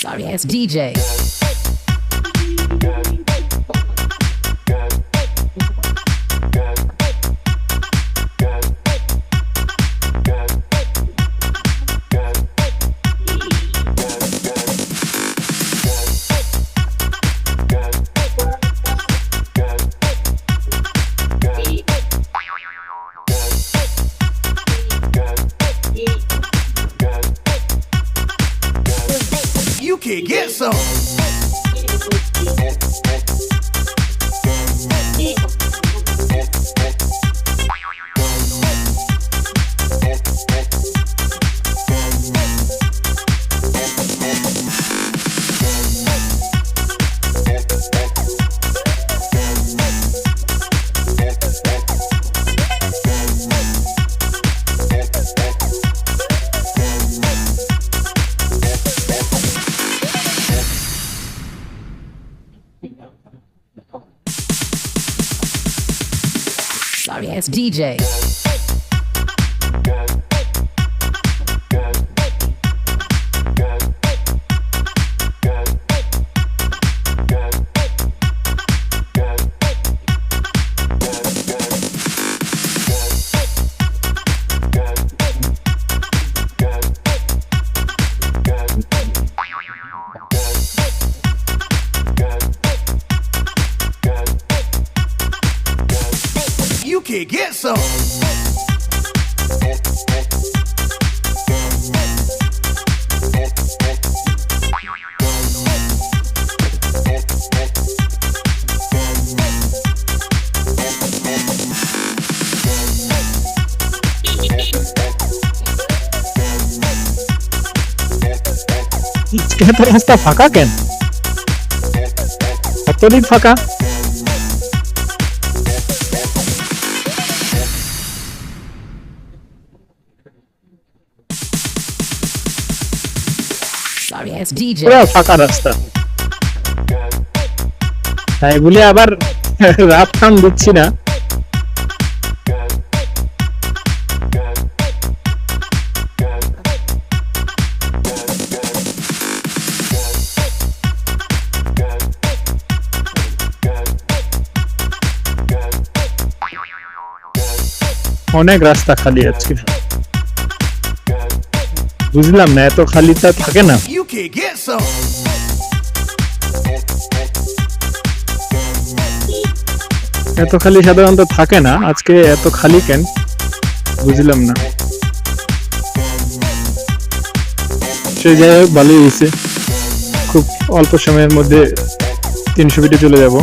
Sorry ass DJ. You can get some. Sorry ass DJ. You can get some. এত রাস্তা ফাঁকা কেন? কতদিন ফাঁকা? Sorry ass DJ. পুরো ফাঁকা রাস্তা, তাই বলে আবার রাত টান দিচ্ছি না। অনেক রাস্তা খালি আজকে, বুঝলাম না এত খালিটা থাকে না। You can get some. এত খালি সাধারণত থাকে না, আজকে এত খালি কেন বুঝলাম না। সেই যাই হোক, ভালোই হয়েছে। খুব অল্প সময়ের মধ্যে 300 ফিটে চলে যাব।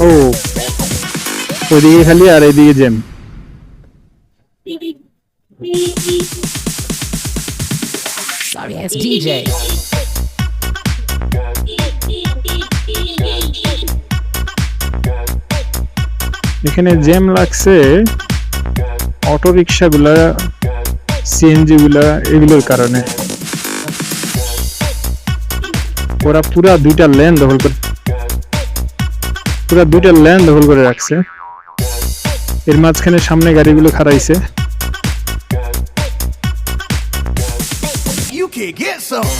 ও ওইদিকে খালি আর এইদিকে জ্যাম। Sorry ass DJ. এখানে জ্যাম লাগছে অটো রিক্সা গুলা, সিএনজি গুলা, এগুলোর কারণে। ওরা পুরা দুইটা লেন দখল করে রাখছে। এর মাঝখানে সামনে গাড়িগুলো খাড়াইছে। You can get some.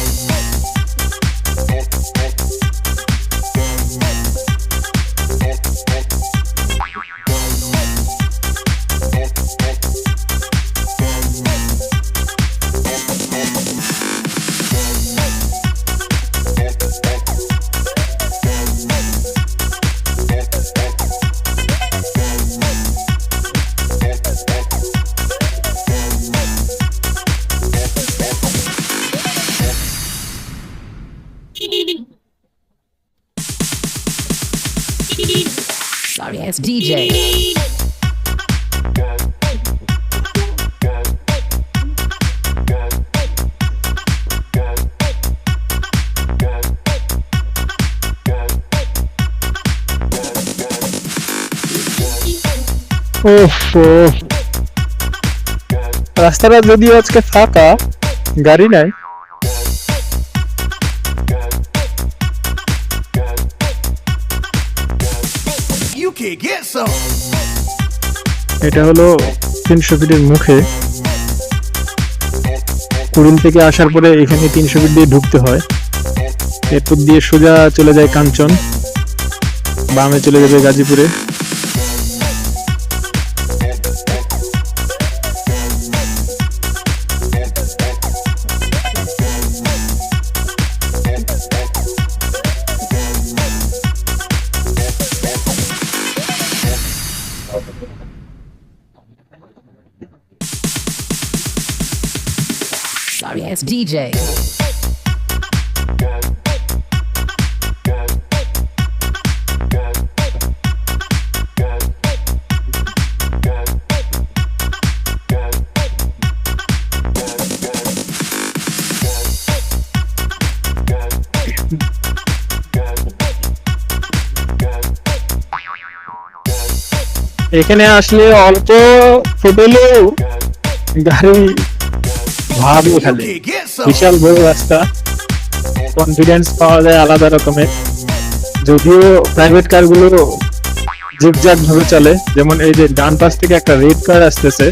Sorry ass DJ. রাস্তাটা যদিও আজকে ফাঁকা, গাড়ি নাই, You can get some. এটা হলো 300 ফিটের মুখে। কুড়িল থেকে আসার পরে এখানে 300 ফিট দিয়ে ঢুকতে হয়, এরপর দিয়ে সোজা চলে যায় কাঞ্চন, বামে চলে যাবে গাজীপুরে। Sorry ass DJ. এখানে আসলে অল্প ফুটেলেও গাড়ি ভাব You ওখানে, can get some. বিশাল বড় রাস্তা, কনফিডেন্স পাওয়া যায় আলাদা রকমের। যদিও প্রাইভেট কার গুলো জিগজাগ ভাবে চলে, যেমন এই যে ডান পাশ থেকে একটা রেড কার আসতেছে,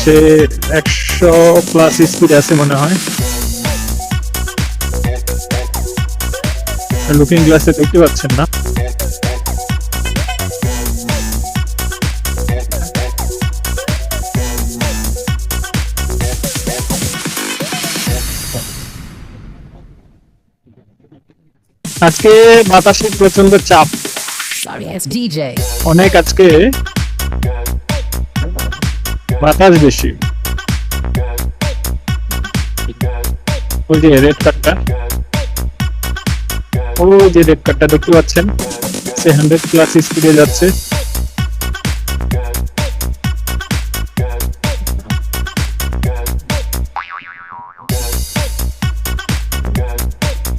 সে 100+ স্পিড আছে মনে হয়। লুকিং গ্লাসে দেখতে পাচ্ছেন না। আজকে বাতাসের প্রচন্ড চাপ, Sorry ass DJ. অনেক আজকে বাতাস বেশি। ওই যে রেড কার্ডটা, ওই যে রেড কার্ডটা দেখতে পাচ্ছেন, সে 100+ স্পিডে যাচ্ছে।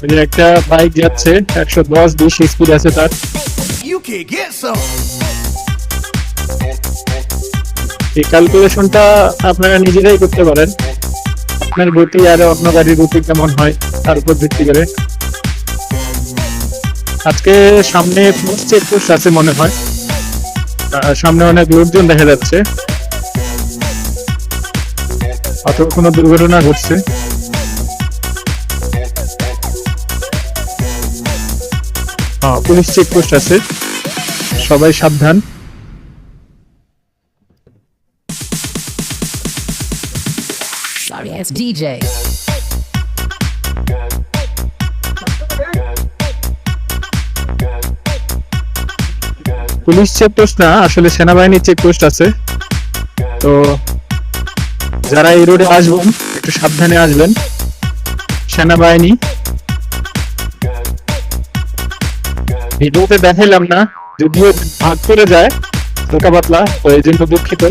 ওই যে একটা বাইক যাচ্ছে 110-20 স্পিড আছে তার। You can get some. এই ক্যালকুলেশনটা আপনারা নিজেরাই করতে পারেন, আপনার গতি আর অন্য গাড়ির গতি কেমন হয় তার উপর ভিত্তি করে। আজকে সামনে চেকপোস্ট আছে মনে হয়, সামনে অনেক লোকজন দেখা যাচ্ছে, অথবা কোনো দুর্ঘটনা ঘটছে। পুলিশ চেকপোস্ট আছে, সবাই সাবধান। Sorry ass DJ. Police checkpost না, আসলে সেনাবাহিনীর চেকপোস্ট আছে। তো যারা এই রোডে আসবেন একটু সাবধানে আসবেন। সেনাবাহিনী ভিডিওতে দেখাইলাম না, যদিও ভাগ করে যায় হালকা পাতলা, তো এই জন্য দুঃখিত।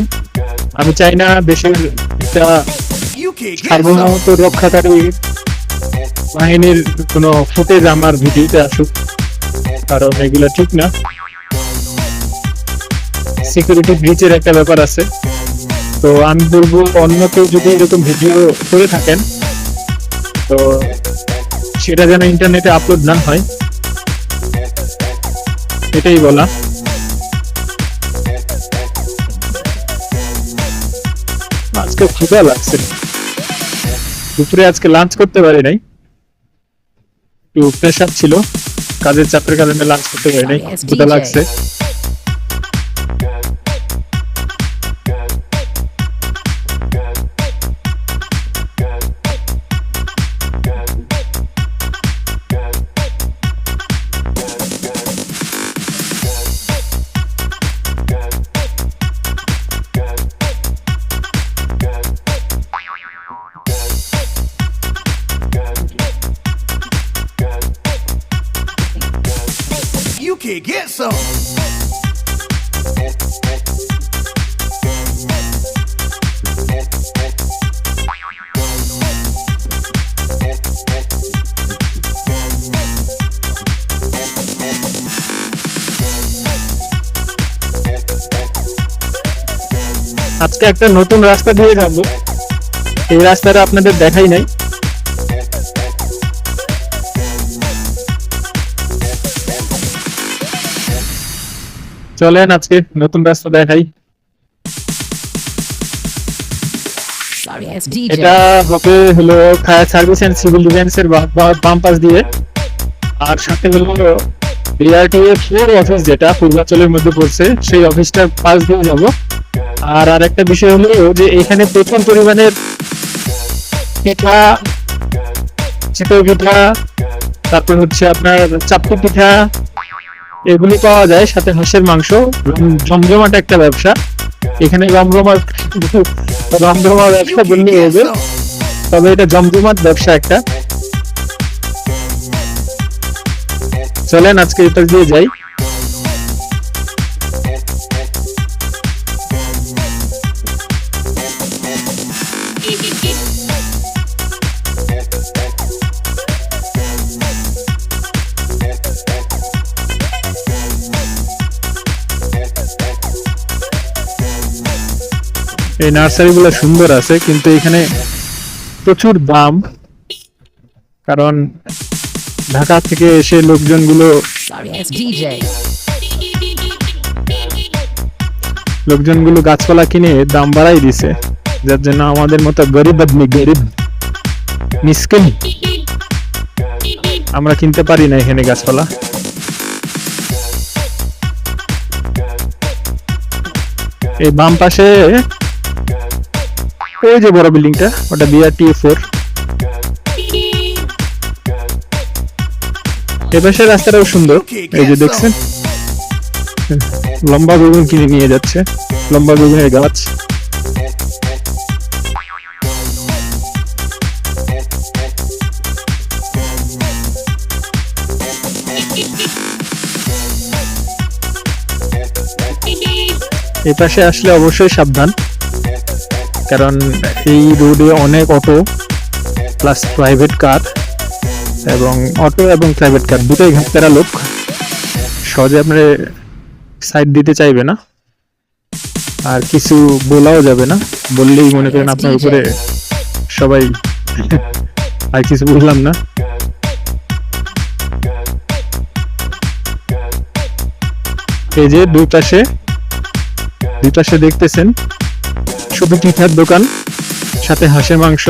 আমি চাই না দেশের একটা You can get some. সার্বভৌমত্ব রক্ষাকারী বাহিনীর কোনো ফুটেজ আমার ভিডিওতে আসুক, কারণ এগুলো ঠিক না। সিকিউরিটি ব্রিচের একটা ব্যাপার আছে। তো আমি বলবো অন্য কেউ যদি এরকম ভিডিও করে থাকেন, তো সেটা যেন ইন্টারনেটে আপলোড না হয়, এটাই বলা। আজকে ক্ষুধা লাগছে, দুপুরে আজকে লাঞ্চ করতে পারি নাই, একটু প্রেশার ছিল, কাজের চাপের কারণে লাঞ্চ করতে পারি নাই, ক্ষুধা লাগছে। You can get some. আজকে একটা নতুন রাস্তা দিয়ে যাবো, এই রাস্তাটা আপনাদের দেখাই নাই। চলেন আজকে নতুন রাস্তা দেখাই। Sorry ass এটা DJ. হবে হলো fire service and civil defence এর বাম পাশ দিয়ে, আর সাথে হলো বিআরটিএফ এর অফিস যেটা পূর্বাঞ্চলের মধ্যে পড়ছে সেই অফিসটার পাশ দিয়ে যাব। আর আরেকটা বিষয় হলো যে এখানে প্রচুর পরিমাণের পিঠা, চিতই পিঠা, তারপর হচ্ছে আপনার চাপটি পিঠা, এগুলি পাওয়া যায়, সাথে হাঁসের মাংস। জমজমাট একটা ব্যবসা এখানে, রমরমা ব্যবসা You বললে can get হবে, some. তবে এটা জমজমাট ব্যবসা একটা। চলেন আজকে এটা দিয়ে যাই। এই নার্সারি গুলো সুন্দর আছে, কিন্তু এখানে প্রচুর দাম, কারণ ঢাকা থেকে এসে লোকজনগুলো Sorry ass DJ. গাছপালা কিনে দাম বাড়াই দিছে, যার জন্য আমাদের মতো গরিব মিসকিন আমরা কিনতে পারি না এখানে গাছপালা। এই বাম পাশে ওই যে বড় বিল্ডিংটা, ওটা বিআরটিএ 4। এ পাশে রাস্তাটাও সুন্দর, এই যে দেখছেন লম্বা বেগুন কিনে নিয়ে যাচ্ছে, লম্বা বেগুনের গাছ। এই পাশে আসলে অবশ্যই সাবধান, কারণ এই রোডে অনেক অটো প্লাস প্রাইভেট কার, এবং অটো এবং প্রাইভেট কার দুটোই ঘাটতেরা লোক, সহজে আপনার সাইড দিতে চাইবে না, আর কিছু বলাও যাবে না, বললেই মনে করেন আপনার উপরে সবাই আর কিছু বুঝলাম না। এই যে দুই পাশে দেখতেছেন শুধু পিঠার দোকান, সাথে হাঁসের মাংস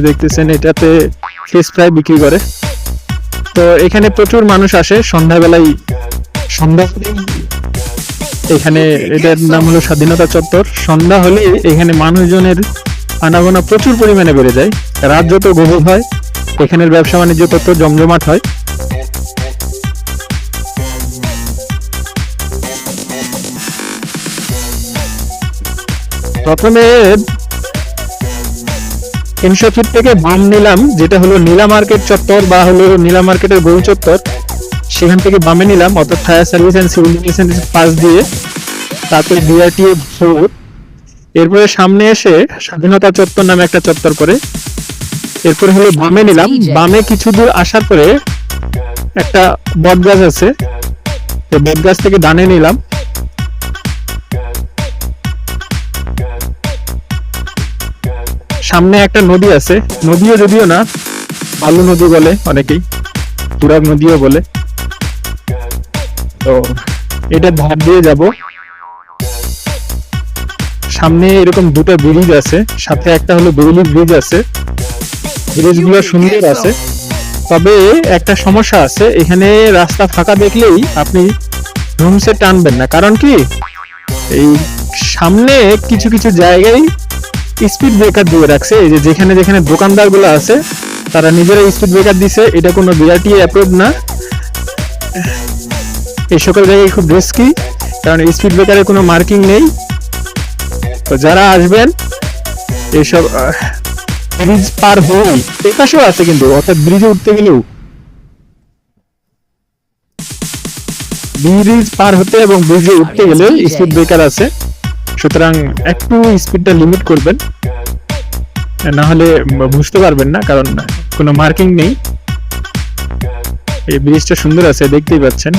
দেখতেছেন, এটাতে ফিশ ফ্রাই বিক্রি করে। তো এখানে প্রচুর মানুষ আসে সন্ধ্যাবেলায়, এখানে এটার নাম হলো স্বাধীনতা চত্বর। সন্ধ্যা হলে এখানে মানুষজনের আনাগোনা প্রচুর পরিমাণে বেড়ে যায়, রাত যত গভীর হয় এখানের ব্যবসা বাণিজ্য তত জমজমাট হয়। প্রথমে 300 ফিট থেকে বাম নিলাম, যেটা হলো নীলা মার্কেট চত্বর বা হলো নীলা মার্কেটের গরু চত্বর, সেখান থেকে বামে নিলাম, অর্থাৎ fire service and civil defence পাস দিয়ে, তারপরে বিআরটিএ 4। এরপরে সামনে এসে স্বাধীনতা চত্বর নামে একটা চত্বর পরে, এরপরে হলো বামে নিলাম। বামে কিছু দূর আসার পরে একটা বট গাছ আছে, বট গাছ থেকে ডানে নিলাম। সামনে একটা নদী আছে, নদীও যদিও না, বালু নদী বলে অনেকেই, তুরাগ নদীও বলে। তো এটা ধার দিয়ে যাব। সামনে এরকম দুটো ব্রিজ আছে, সাথে একটা হলো বেইলি ব্রিজ আছে। ব্রিজগুলো সুন্দর আছে, তবে একটা সমস্যা আছে, এখানে রাস্তা ফাঁকা দেখলেই আপনি রুমসে টানবেন না। কারণ কি, এই সামনে কিছু কিছু জায়গায় স্পিড ব্রেকার দিয়ে রাখছে, এই যে যেখানে যেখানে দোকানদার গুলো আছে তারা নিজেরা স্পিড ব্রেকার দিছে, এটা কোনো বিআরটিএ অ্যাপ্রুভ না। এই সকল জায়গায় খুব রিস্কি, কারণ স্পিড ব্রেকারের কোনো মার্কিং নেই। তো যারা আসবেন এইসব ব্রিজ পার হয়ে, এই পাশেও আছে কিন্তু, অর্থাৎ ব্রিজে উঠতে গেলেও ব্রিজ পার হতে এবং ব্রিজে উঠতে গেলে স্পিড ব্রেকার আছে, সুতরাং একটু স্পিডটা লিমিট করবেন, না হলে বুঝতে পারবেন না, কারণ কোনো মার্কিং নেই। এই ব্রিজটা সুন্দর আছে, দেখতেই পাচ্ছেন।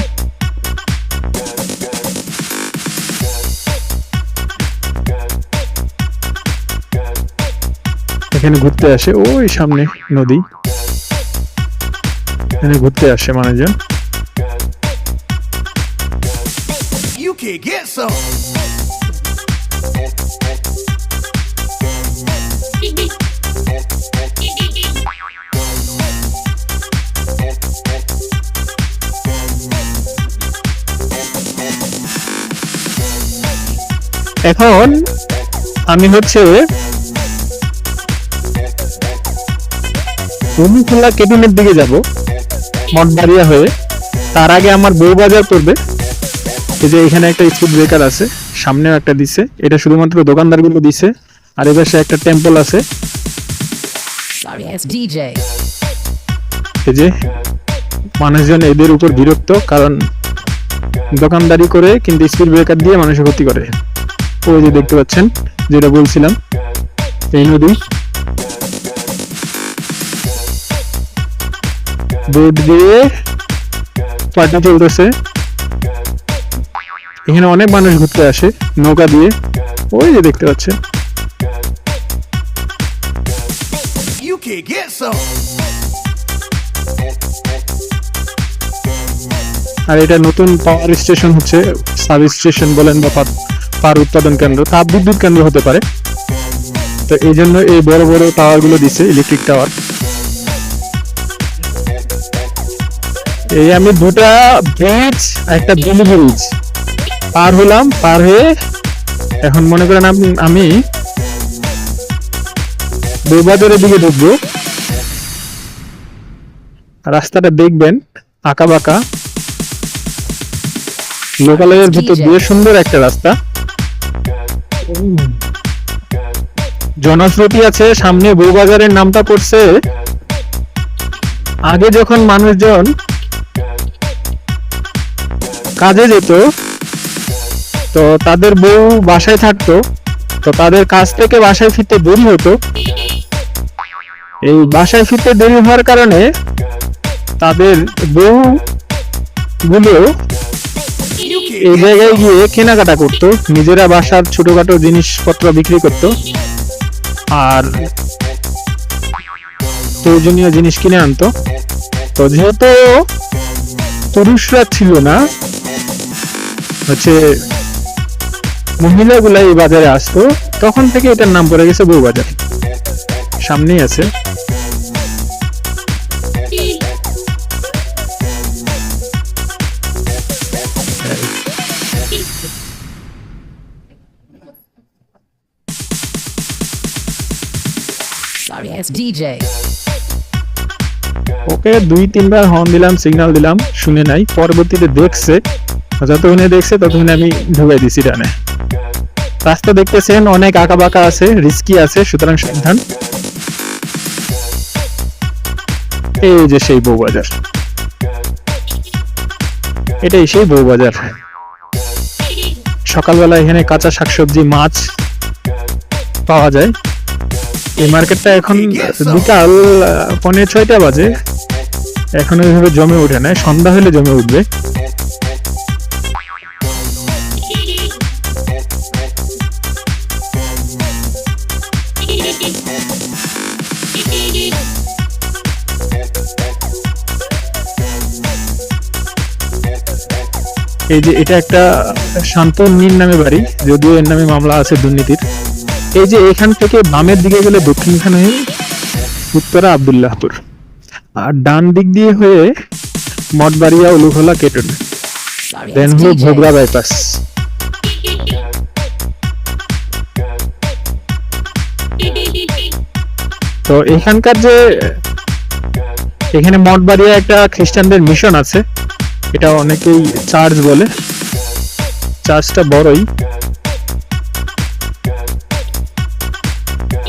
এখানে ঘুরতে আসে, ওই সামনে নদী, এখানে ঘুরতে আসে মানুষজন। You can get some. এখন আমি হচ্ছে অনুখোলা কেবিনের দিকে যাব মঠবাড়িয়া হয়ে। তার আগে আমার বউবাজার পড়বে। এই যে এখানে একটা স্পিড ব্রেকার আছে, সামনেও একটা দিছে, এটা শুধুমাত্র দোকানদারগুলো দিছে। আর এবার সে একটা টেম্পল আছে, Sorry ass DJ. এই যে মানুষজন এদের উপর বিরক্ত, কারণ দোকানদারি করে কিন্তু স্পিড ব্রেকার দিয়ে মানুষের ক্ষতি করে। ওই যে দেখতে পাচ্ছেন, যেটা বলছিলাম, এই নদী, বোট দিয়ে পার্টি চলতেছে। এখানে অনেক মানুষ ঘুরতে আসে নৌকা দিয়ে, ওই যে দেখতে পাচ্ছেন। You can get some. আর এটা নতুন পাওয়ার স্টেশন হচ্ছে, সাব স্টেশন বলেন বা পার উৎপাদন কেন্দ্র, তাপ বিদ্যুৎ কেন্দ্র হতে পারে। তো এই জন্য এই বড় বড় টাওয়ার গুলো দিছে, ইলেকট্রিক টাওয়ার। এই আমি দুটা ব্রিজ, একটা বিলি ব্রিজ পার হলাম, পার হয়ে এখন মনে করেন আমি বউবাজারের দিকে ঢুকবো। রাস্তাটা দেখবেন আঁকা বাঁকা, লোকালয়ের ভিতর দিয়ে সুন্দর একটা রাস্তা, জনশ্রুতি আছে। সামনে বউবাজারের নামটা পড়ছে। আগে যখন মানুষজন কাজে যেত, তো তাদের বউ বাসায় থাকতো, তো তাদের কাজ থেকে বাসায় ফিরতে দেরি হতো। এই বাসায় ফিরতে দেরি হওয়ার কারণে তাদের বউ গুলো You can এই get জায়গায় some. গিয়ে কেনাকাটা করতো, নিজেরা বাসার ছোটখাটো জিনিসপত্র বিক্রি করতো আর প্রয়োজনীয় জিনিস কিনে আনতো। তো যেহেতু পুরুষরা ছিল না, হচ্ছে মহিলাগুলা এই বাজারে আসতো, তখন থেকে এটার নাম পড়ে গেছে বউবাজার। সামনেই আছে। Sorry ass DJ. ওকে 2-3 বার হর্ন দিলাম, সিগন্যাল দিলাম, শুনে নাই। পরবর্তীতে দেখছে, যতক্ষণে দেখছে ততক্ষণে আমি ঢুকাই দিছি ডানে। রাস্তা দেখতেছেন অনেক আঁকা বাঁকা আছে, রিস্কি আছে, সুতরাং সাবধান। এই যে সেই বউবাজার, এটাই সেই বউবাজার। সকালবেলা এখানে কাঁচা শাকসবজি, মাছ পাওয়া যায়। এই মার্কেটটা এখন বিকাল 5:45 বাজে, এখন ওইভাবে জমে ওঠে না, সন্ধ্যা হলে জমে উঠবে। এই যে এটা একটা শান্তনীর নামে বাড়ি, যদিও এর নামে মামলা আছে দুর্নীতির। এই যে এখান থেকে বামের দিকে গেলে দক্ষিণখানে উত্তরা আব্দুল্লাহপুর, আর ডান দিক দিয়ে হয়ে মঠবাড়িয়া, উলুখোলা, কেটন, Sorry দেন ass হলো DJ. ভোগড়া বাইপাস। তো এখানকার যে এখানে মঠবাড়িয়া একটা খ্রিস্টানদের মিশন আছে, এটা অনেকেই চার্চ বলে। চার্চটা বড়ই,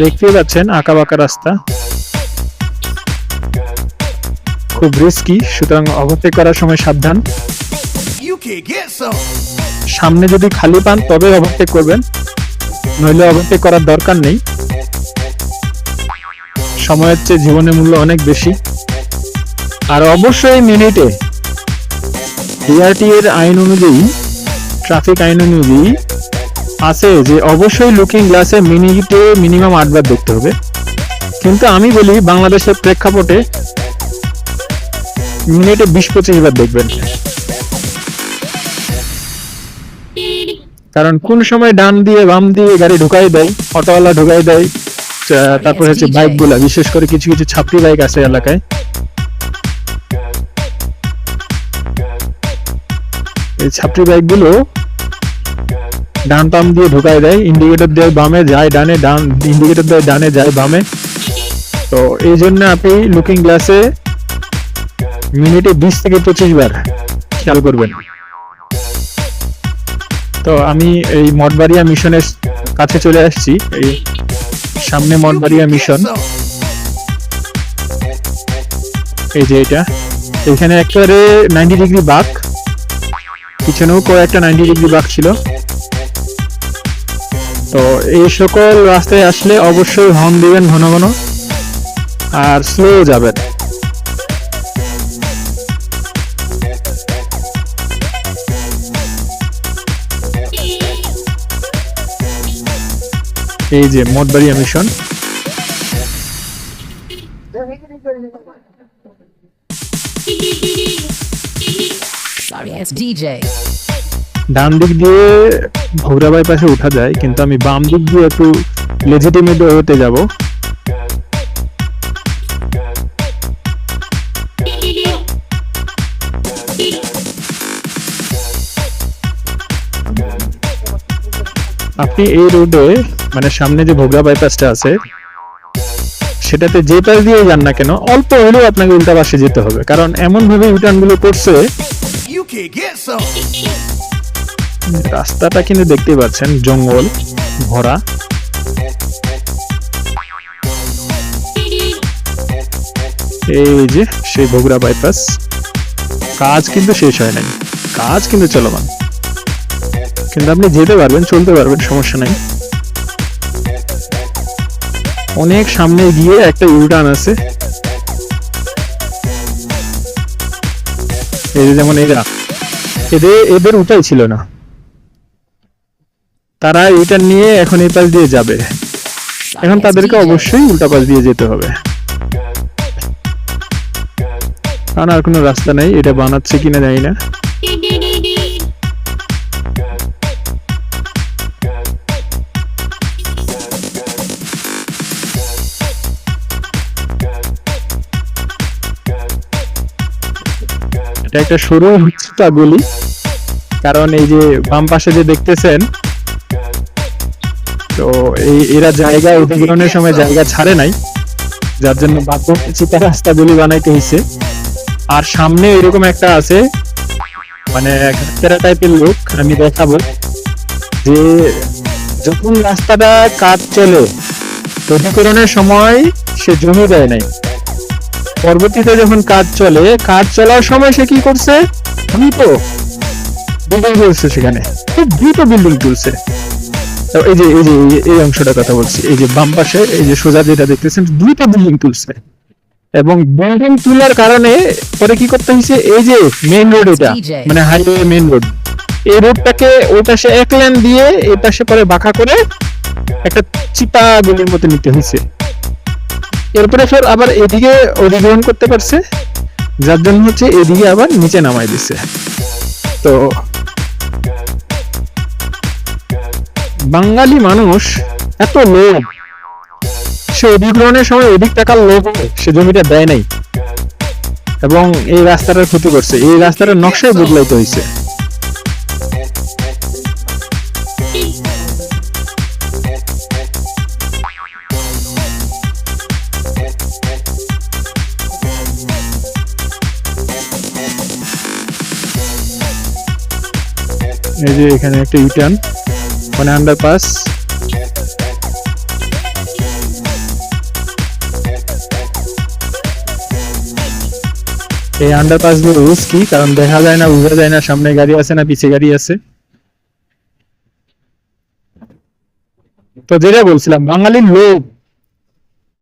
দেখতেই পাচ্ছেন আঁকা বাঁকা রাস্তা, খুব রিস্কি, সুতরাং ওভারটেক করার সময় সাবধান। You can get some. সামনে যদি খালি পান তবে ওভারটেক করবেন, নইলে ওভারটেক করার দরকার নেই। সময়ের চেয়ে জীবনের মূল্য অনেক বেশি। আর অবশ্যই মিনিটে ডিআরটি এর আইন অনুযায়ী, ট্রাফিক আইন অনুযায়ী আছে যে অবশ্যই লুকিং গ্লাসে মিনিটে মিনিমাম 8 বার দেখতে হবে। কিন্তু আমি বলি বাংলাদেশের প্রেক্ষাপটে মিনিটে 20-25 বার দেখবেন, কারণ কোন সময় ডান দিয়ে বাম দিয়ে গাড়ি ঢুকাই দেয়, অটোওয়ালা ঢুকাই দেয়। তারপর হচ্ছে বাইক গুলা, বিশেষ করে কিছু কিছু ছাপড়ি বাইক আছে এলাকায়, এই ছাপড়ি বাইক গুলো ডান পাম্প দিয়ে ঢুকাই দেয়, ইন্ডিকেটর দেয় বামে যায় ডানে, ডান ইন্ডিকেটর দেয় ডানে যায় বামে। তো এই জন্য আপনি লুকিং গ্লাসে মিনিটে 20 থেকে 25 বার খেয়াল করবেন। তো আমি এই মঠবাড়িয়া মিশনের কাছে চলে আসছি, এই সামনে You Mathbaria can get mission, some. এই যে এটা, এখানে একেবারে 90 ডিগ্রি বাঁক, পিছনেও কয়েকটা 90 ডিগ্রি বাঁক ছিল। তো এই সকল রাস্তায় আসলে অবশ্যই হর্ন দিবেন ঘন ঘন, আর স্লো যাবেন। এই যে Mathbaria mission, Sorry ass DJ. ডান দিক দিয়ে ভৌরা বাইপাসে উঠা যায়, কিন্তু আমি বাম দিক দিয়ে একটু লেজিটিমেট হতে যাব। আপনি এই রোডে মানে সামনে যে ভোগড়া বাইপাসটা আছে সেটাতে যে পাশ দিয়ে যান না কেন অল্প হলেও আপনাকে উল্টা পাশে যেতে হবে, কারণ এমন ভাবে ইউটার্ন গুলো করছে। You can get some. রাস্তাটা কিন্তু দেখতেই পাচ্ছেন জঙ্গল ভরা। এই যে সেই ভোগড়া বাইপাস, কাজ কিন্তু শেষ হয় নাই, কাজ কিন্তু চলমান, কিন্তু আপনি যেতে পারবেন, চলতে পারবেন, সমস্যা নাই। অনেক সামনে গিয়ে একটা ইউটার্ন আছে, এই যে যেমন এদের উঠাই ছিল না, তারা ইউটার্ন নিয়ে এখন এই পাশ দিয়ে যাবে, এখন তাদেরকে অবশ্যই উল্টা পাশ দিয়ে যেতে হবে, কারণ আর কোনো রাস্তা নাই। এটা বানাচ্ছে কিনা জানি না। এটা একটা সরু হুচকা গলি, কারণ এই যে বাম পাশে যে দেখতেছেন, তো এরা জায়গা অধিগ্রহণের সময় জায়গা ছাড়ে নাই, যার জন্য বাধ্য চিতা রাস্তাগুলি বানাইতে হয়েছে। আর সামনে এরকম একটা আছে, মানে ঘাটতেরা টাইপের লোক, আমি দেখাবো যে যখন রাস্তাটা কাজ চলে অধিগ্রহণের সময় সে জমি দেয় নাই, পরবর্তীতে যখন কাজ চলে, কাজ চলার সময় সে কি করছে, দ্রুত বিল্ডিং তুলছে, সেখানে খুব দ্রুত বিল্ডিং তুলছে। তো এই যে এই অংশটা কথা বলছি, এই যে বাম পাশে এই যে সোজা যেটা দেখতেছেন, দ্রুত বিল্ডিং তুলছে, এবং বিল্ডিং তোলার কারণে পরে কি করতে হয়েছে, এই যে মেইন রোড, এটা মানে হাইওয়ে মেইন রোড, এই রোডটাকে ওই পাশে এক লেন দিয়ে এই পাশে পরে বাঁকা করে একটা চিপা গলির মতো নিতে হয়েছে। এরপরে ফের আবার এদিকে অধিগ্রহণ করতে পারছে, যার জন্য হচ্ছে এদিকে আবার নিচে নামাই দিচ্ছে। তো বাঙালি মানুষ এত লোভ, সে অধিগ্রহণের সময় অধিক টাকার লোভ সে জমিটা দেয় নাই, এবং এই রাস্তাটার ক্ষতি করছে, এই রাস্তাটার নকশায় বদলাইতে হয়েছে। এই যে এখানে একটা ইউটার্ন, মানে আন্ডারপাস, এই আন্ডারপাস গুলো রিস্কি, কারণ দেখা যায় না, বোঝা যায় না সামনে গাড়ি আছে না পিছে গাড়ি আছে। তো যেটা বলছিলাম, বাঙালির লোভ